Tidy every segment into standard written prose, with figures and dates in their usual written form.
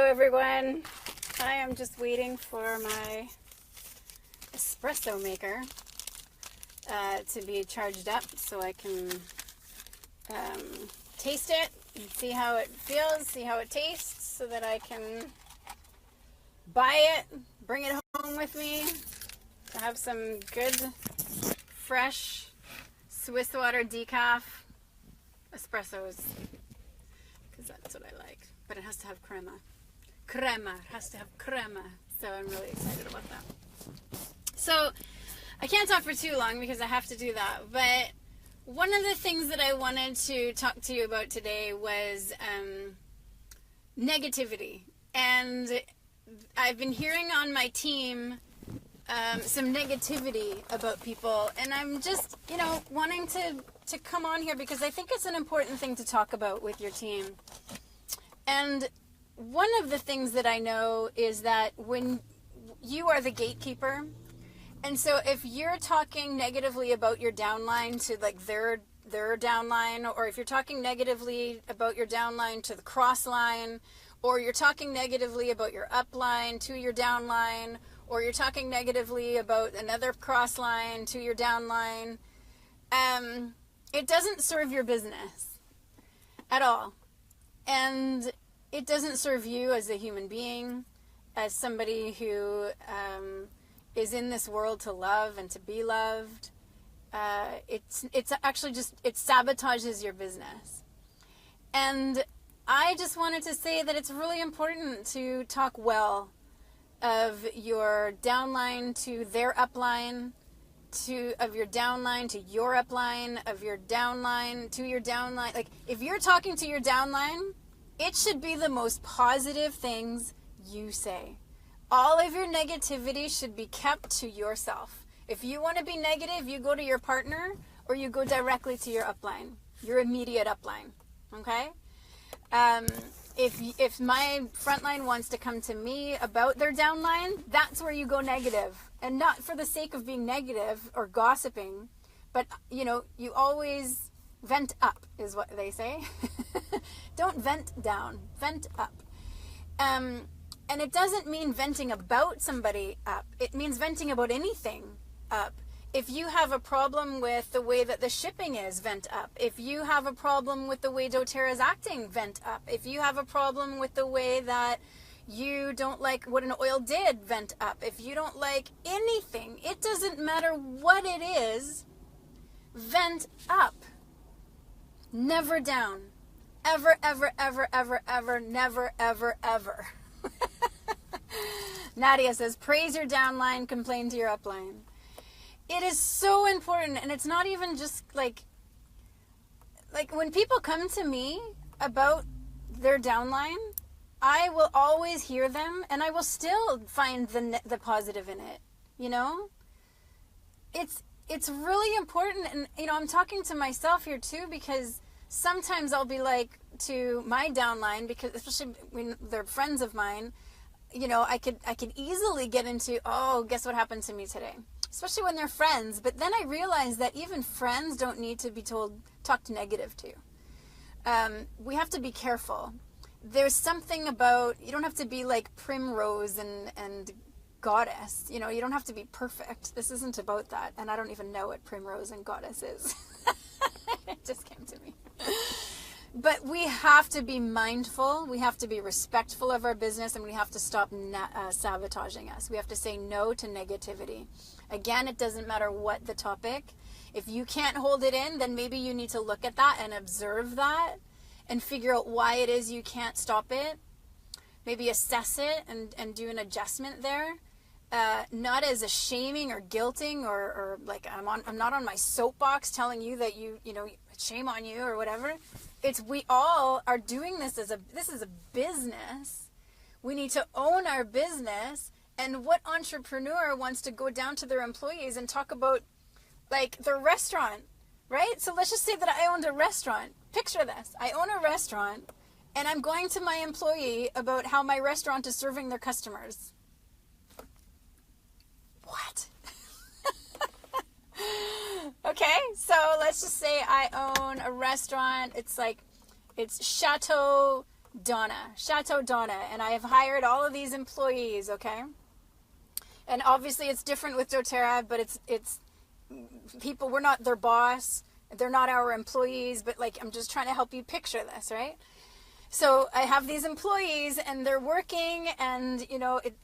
everyone. I am just waiting for my espresso maker to be charged up so I can taste it and see how it feels, see how it tastes, so that I can buy it, bring it home with me to have some good, fresh Swiss water decaf espressos, because that's what I like. But it has to have crema. It has to have crema. So I'm really excited about that. So I can't talk for too long because I have to do that. But one of the things that I wanted to talk to you about today was negativity. And I've been hearing on my team some negativity about people. And I'm just, wanting to come on here because I think it's an important thing to talk about with your team. And one of the things that I know is that when you are the gatekeeper, and so if you're talking negatively about your downline to like their downline, or if you're talking negatively about your downline to the cross line, or you're talking negatively about your upline to your downline, or you're talking negatively about another cross line to your downline, it doesn't serve your business at all. And it doesn't serve you as a human being, as somebody who is in this world to love and to be loved. It's actually just, it sabotages your business. And I just wanted to say that it's really important to talk well of your downline to their upline, of your downline to your upline, of your downline to your downline. Like, if you're talking to your downline, it should be the most positive things you say. All of your negativity should be kept to yourself. If you want to be negative, you go to your partner, or you go directly to your upline, your immediate upline. Okay? If my frontline wants to come to me about their downline, that's where you go negative. And not for the sake of being negative or gossiping, but, you always vent up, is what they say. Don't vent down, vent up. And it doesn't mean venting about somebody up. It means venting about anything up. If you have a problem with the way that the shipping is, vent up. If you have a problem with the way doTERRA is acting, vent up. If you have a problem with the way that you don't like what an oil did, vent up. If you don't like anything, it doesn't matter what it is, vent up. Never down. Ever, ever, ever, ever, ever, never, ever, ever. Nadia says, praise your downline, complain to your upline. It is so important, and it's not even just like when people come to me about their downline, I will always hear them, and I will still find the positive in it. It's really important, and I'm talking to myself here too, because sometimes I'll be like to my downline, because especially when they're friends of mine, I could easily get into, oh, guess what happened to me today? Especially when they're friends. But then I realized that even friends don't need to be talked negative to. We have to be careful. There's something about, you don't have to be like Primrose and Goddess. You don't have to be perfect. This isn't about that. And I don't even know what Primrose and Goddess is. It just came to me. But we have to be mindful, we have to be respectful of our business, and we have to stop sabotaging us. We have to say no to negativity. Again, it doesn't matter what the topic. If you can't hold it in, then maybe you need to look at that and observe that and figure out why it is you can't stop it. Maybe assess it and do an adjustment there. Not as a shaming or guilting or like I'm not on my soapbox telling you that you shame on you or whatever. It's we all are doing this this is a business. We need to own our business. And what entrepreneur wants to go down to their employees and talk about like their restaurant, right? So let's just say that I owned a restaurant. Picture this. I own a restaurant and I'm going to my employee about how my restaurant is serving their customers. What? Okay, so let's just say I own a restaurant. It's Chateau Donna, Chateau Donna, and I have hired all of these employees, okay? And obviously it's different with doTERRA, but it's people, we're not their boss, they're not our employees, but like, I'm just trying to help you picture this, right? So I have these employees and they're working, and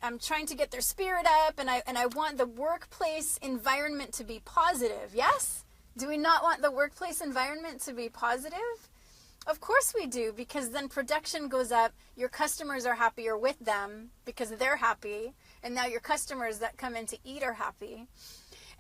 I'm trying to get their spirit up, and I want the workplace environment to be positive. Yes? Do we not want the workplace environment to be positive? Of course we do, because then production goes up, your customers are happier with them because they're happy, and now your customers that come in to eat are happy.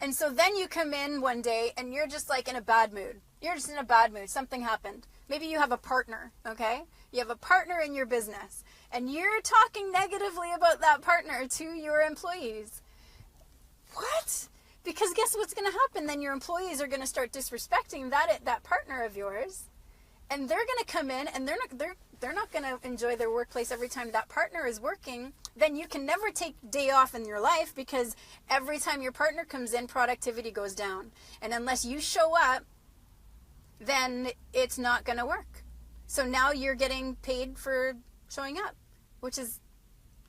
And so then you come in one day and you're just like in a bad mood. You're just in a bad mood. Something happened. Maybe you have a partner, okay? You have a partner in your business, and you're talking negatively about that partner to your employees. What? Because guess what's going to happen? Then your employees are going to start disrespecting that partner of yours, and they're going to come in, and they're not going to enjoy their workplace every time that partner is working. Then you can never take day off in your life, because every time your partner comes in, productivity goes down. And unless you show up, then it's not going to work. So now you're getting paid for showing up, which is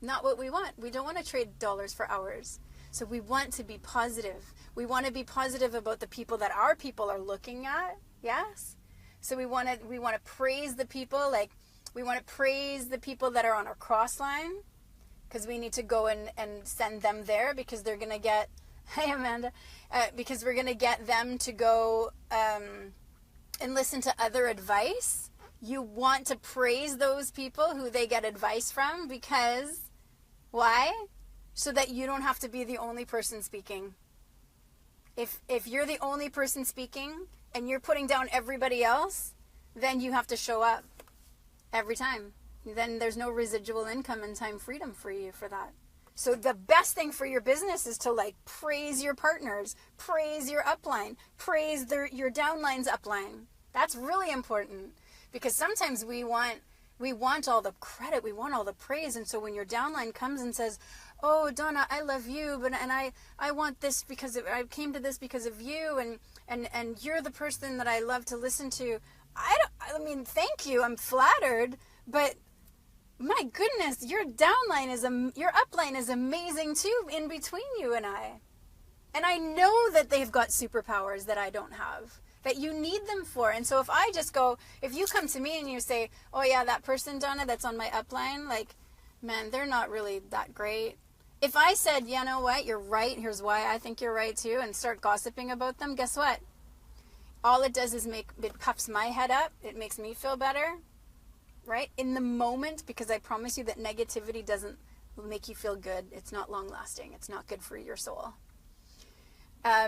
not what we want. We don't want to trade dollars for hours. So we want to be positive. We want to be positive about the people that our people are looking at. Yes? So we want to praise the people. Like, we want to praise the people that are on our cross line, because we need to go and send them there, because they're going to get, hey Amanda, because we're going to get them to go and listen to other advice. You want to praise those people who they get advice from, because why? So that you don't have to be the only person speaking. If you're the only person speaking and you're putting down everybody else, then you have to show up every time. Then there's no residual income and time freedom for you for that. So the best thing for your business is to like praise your partners, praise your upline, praise your downline's upline. That's really important, because sometimes we want all the credit, we want all the praise. And so when your downline comes and says, oh, Donna, I love you, and I want this because I came to this because of you, and you're the person that I love to listen to. I mean, thank you, I'm flattered, but my goodness, your upline is amazing too, in between you and I. And I know that they've got superpowers that I don't have, that you need them for. And so if you come to me and you say, oh yeah, that person, Donna, that's on my upline, like, man, they're not really that great. If I said, you know what, you're right, here's why I think you're right too, and start gossiping about them, guess what? All it does is it puffs my head up. It makes me feel better, right? In the moment, because I promise you that negativity doesn't make you feel good. It's not long lasting. It's not good for your soul.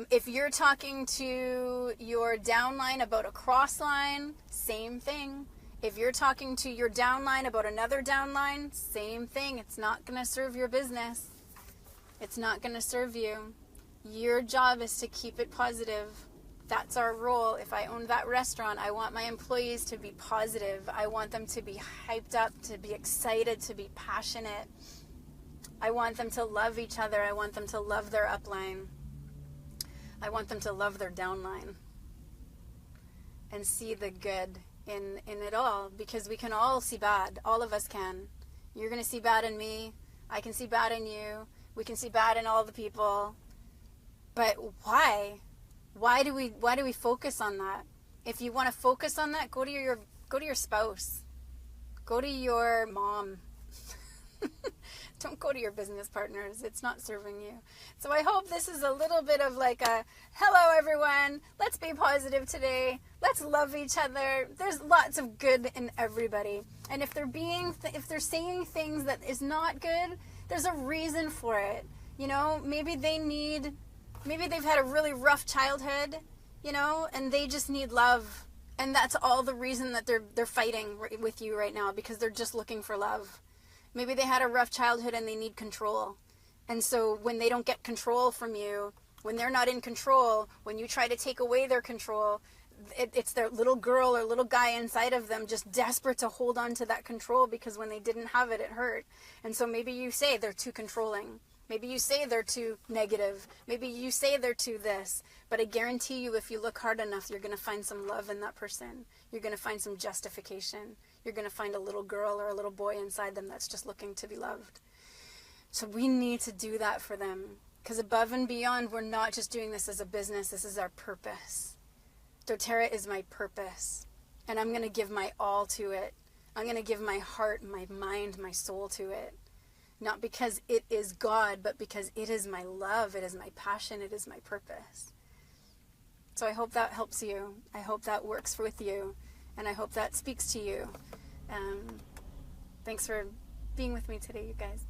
If you're talking to your downline about a cross line, same thing. If you're talking to your downline about another downline, same thing. It's not going to serve your business. It's not going to serve you. Your job is to keep it positive. That's our role. If I own that restaurant, I want my employees to be positive. I want them to be hyped up, to be excited, to be passionate. I want them to love each other. I want them to love their upline. I want them to love their downline and see the good in it all, because we can all see bad. All of us can. You're going to see bad in me. I can see bad in you. We can see bad in all the people. But why? Why do we focus on that? If you want to focus on that, go to your spouse. Go to your mom. Don't go to your business partners. It's not serving you. So I hope this is a little bit of like a, hello everyone, let's be positive today. Let's love each other. There's lots of good in everybody. And if they're saying things that is not good, there's a reason for it. You know, maybe they've had a really rough childhood, you know, and they just need love. And that's all the reason that they're fighting with you right now, because they're just looking for love. Maybe they had a rough childhood and they need control. And so when they don't get control from you, when they're not in control, when you try to take away their control, it's their little girl or little guy inside of them just desperate to hold on to that control, because when they didn't have it, it hurt. And so maybe you say they're too controlling. Maybe you say they're too negative. Maybe you say they're too this. But I guarantee you, if you look hard enough, you're going to find some love in that person. You're going to find some justification. You're going to find a little girl or a little boy inside them that's just looking to be loved. So we need to do that for them. Because above and beyond, we're not just doing this as a business. This is our purpose. doTERRA is my purpose. And I'm going to give my all to it. I'm going to give my heart, my mind, my soul to it. Not because it is God, but because it is my love, it is my passion, it is my purpose. So I hope that helps you. I hope that works with you. And I hope that speaks to you. Thanks for being with me today, you guys.